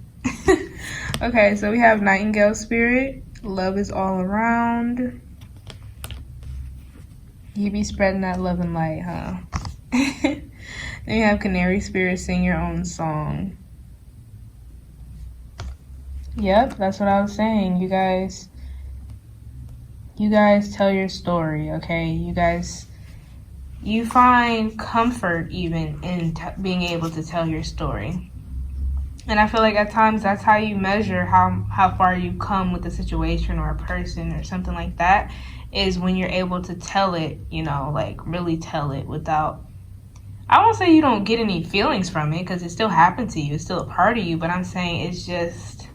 Okay, so we have Nightingale Spirit. Love is all around. You be spreading that love and light, huh? Then you have Canary Spirit, sing your own song. Yep, that's what I was saying. You guys tell your story, okay? You find comfort even in being able to tell your story. And I feel like at times that's how you measure how far you come with a situation or a person or something like that, is when you're able to tell it, you know, like really tell it without, I won't say you don't get any feelings from it because it still happened to you. It's still a part of you. But I'm saying it's just,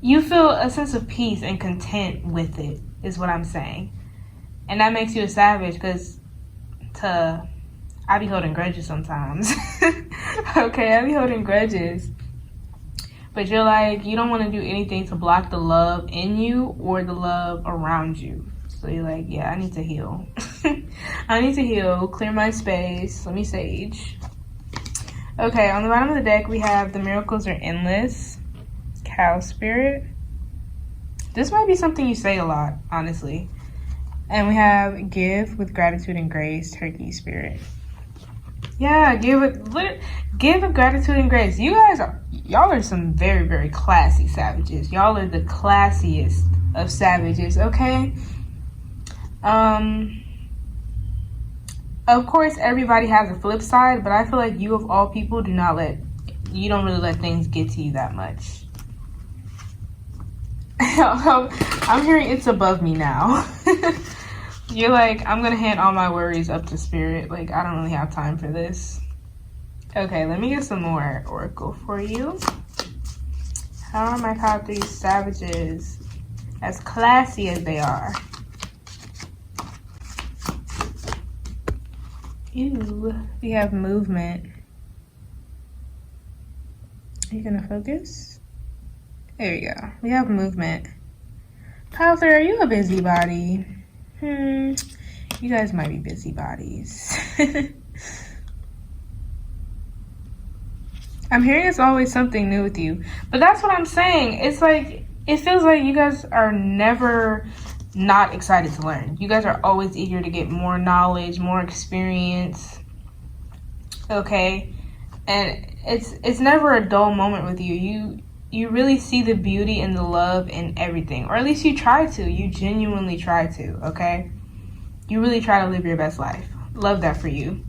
you feel a sense of peace and content with it is what I'm saying. And that makes you a savage because I be holding grudges sometimes. Okay, I be holding grudges. But you're like, you don't want to do anything to block the love in you or the love around you. So you're like, yeah, I need to heal. I need to heal, clear my space. Let me sage. Okay, on the bottom of the deck, we have the miracles are endless. Cow spirit. This might be something you say a lot, honestly. And we have give with gratitude and grace, turkey spirit. Yeah, give with gratitude and grace. Y'all are some very, very classy savages. Y'all are the classiest of savages, okay? Of course, everybody has a flip side, but I feel like you of all people you don't really let things get to you that much. I'm hearing it's above me now. You're like, I'm gonna hand all my worries up to spirit. Like, I don't really have time for this. Okay, let me get some more oracle for you. How are my top 3 savages? As classy as they are. Ew, we have movement. Are you gonna focus? There you go. We have movement. Pile 3, are you a busybody? You guys might be busybodies. I'm hearing it's always something new with you. But that's what I'm saying. It's like, it feels like you guys are never not excited to learn. You guys are always eager to get more knowledge, more experience. Okay? And it's never a dull moment with you. You really see the beauty and the love in everything. Or at least you try to. You genuinely try to, okay? You really try to live your best life. Love that for you.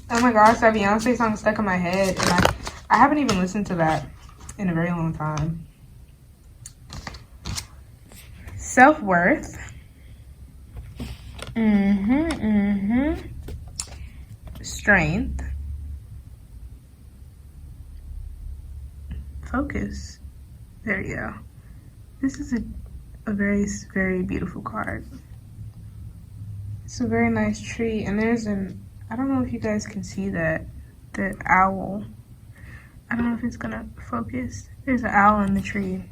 Oh my gosh, that Beyonce song stuck in my head. And I haven't even listened to that in a very long time. Self-worth. Strength. Focus. There you go. This is a very, very beautiful card. It's a very nice tree. And there's I don't know if you guys can see that owl. I don't know if it's gonna focus. There's an owl in the tree.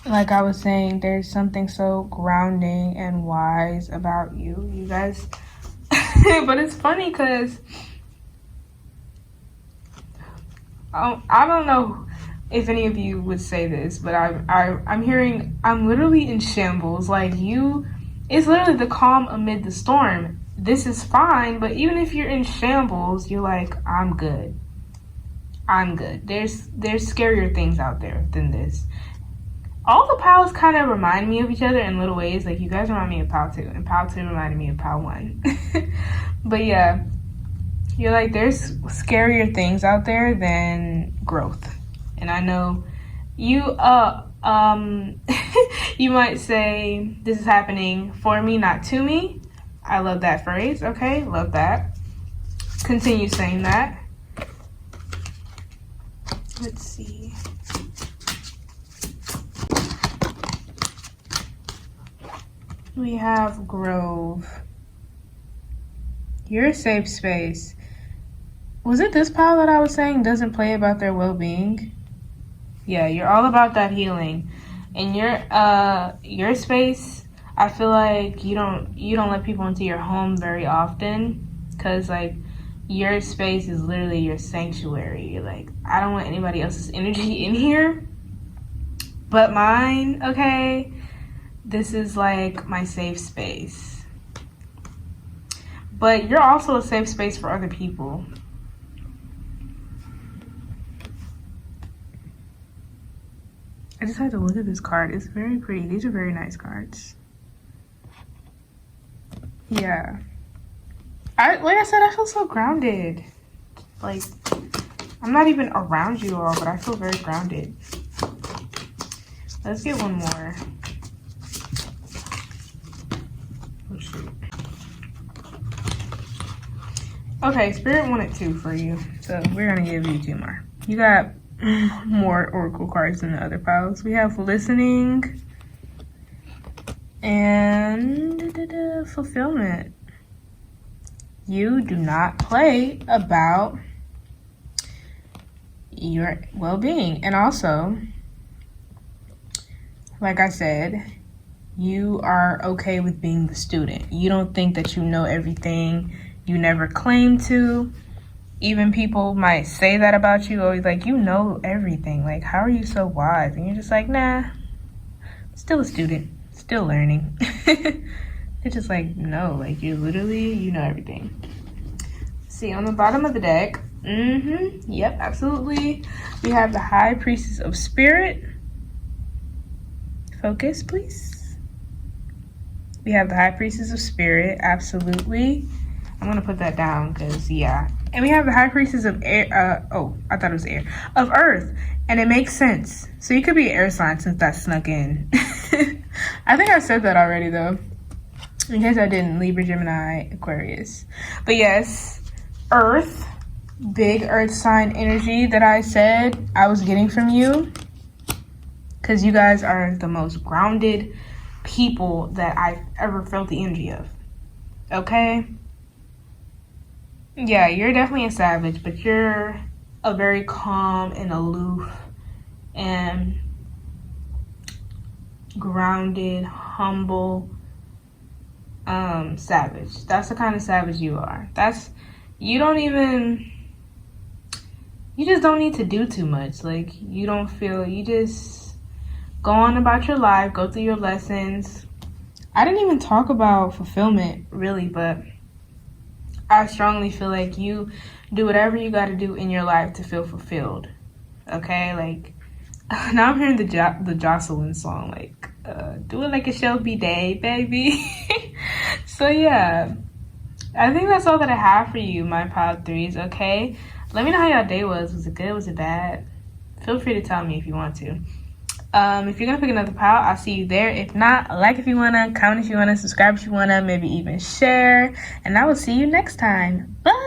like I was saying, there's something so grounding and wise about you guys. But it's funny because I don't know if any of you would say this, but I'm hearing I'm literally in shambles. Like you, it's literally the calm amid the storm. This is fine, but even if you're in shambles, you're like, I'm good. I'm good. There's scarier things out there than this. All the pals kind of remind me of each other in little ways. Like you guys remind me of Pal 2, and Pal 2 reminded me of Pal 1. But yeah, you're like, there's scarier things out there than growth. And I know you you might say this is happening for me, not to me. I love that phrase. Okay, love that. Continue saying that. Let's see. We have Grove. You're a safe space. Was it this pile that I was saying doesn't play about their well-being? Yeah, you're all about that healing. And your space, I feel like you don't let people into your home very often, because like your space is literally your sanctuary. You're like, I don't want anybody else's energy in here but mine, okay? This is like my safe space. But you're also a safe space for other people. I just had to look at this card. It's very pretty. These are very nice cards. Yeah. Like I said, I feel so grounded. Like, I'm not even around you all, but I feel very grounded. Let's get one more. Oh, shoot. Okay, Spirit wanted 2 for you, so we're gonna give you 2 more. You got more oracle cards than the other piles. We have listening and fulfillment. You do not play about your well-being. And also, like I said, you are okay with being the student. You don't think that you know everything. You never claim to. Even people might say that about you, always like, you know everything. Like, how are you so wise? And you're just like, nah, still a student, still learning. It's just like, no, like you literally, you know everything. See, on the bottom of the deck, yep, absolutely. We have the High Priestess of Spirit. Focus, please. We have the High Priestess of Spirit, absolutely. I'm gonna put that down because, yeah. And we have the High Priestess of air, I thought it was air, of Earth, and it makes sense. So you could be an air sign since that snuck in. I think I said that already though. In case I didn't, Libra, Gemini, Aquarius. But yes, Earth, big Earth sign energy that I said I was getting from you. Because you guys are the most grounded people that I've ever felt the energy of. Okay? Yeah, you're definitely a savage, but you're a very calm and aloof and grounded, humble savage. That's the kind of savage you are. You just don't need to do too much. Like, you just go on about your life, go through your lessons. I didn't even talk about fulfillment really, but I strongly feel like you do whatever you got to do in your life to feel fulfilled. Okay, like now I'm hearing the Jocelyn song, like do it like it shall be day, baby. So yeah, I think that's all that I have for you, my pile threes. Okay, let me know how your day was. Was it good? Was it bad? Feel free to tell me if you want to. If you're gonna pick another pile, I'll see you there. If not, like if you wanna, comment if you wanna, subscribe if you wanna, maybe even share. And I will see you next time. Bye!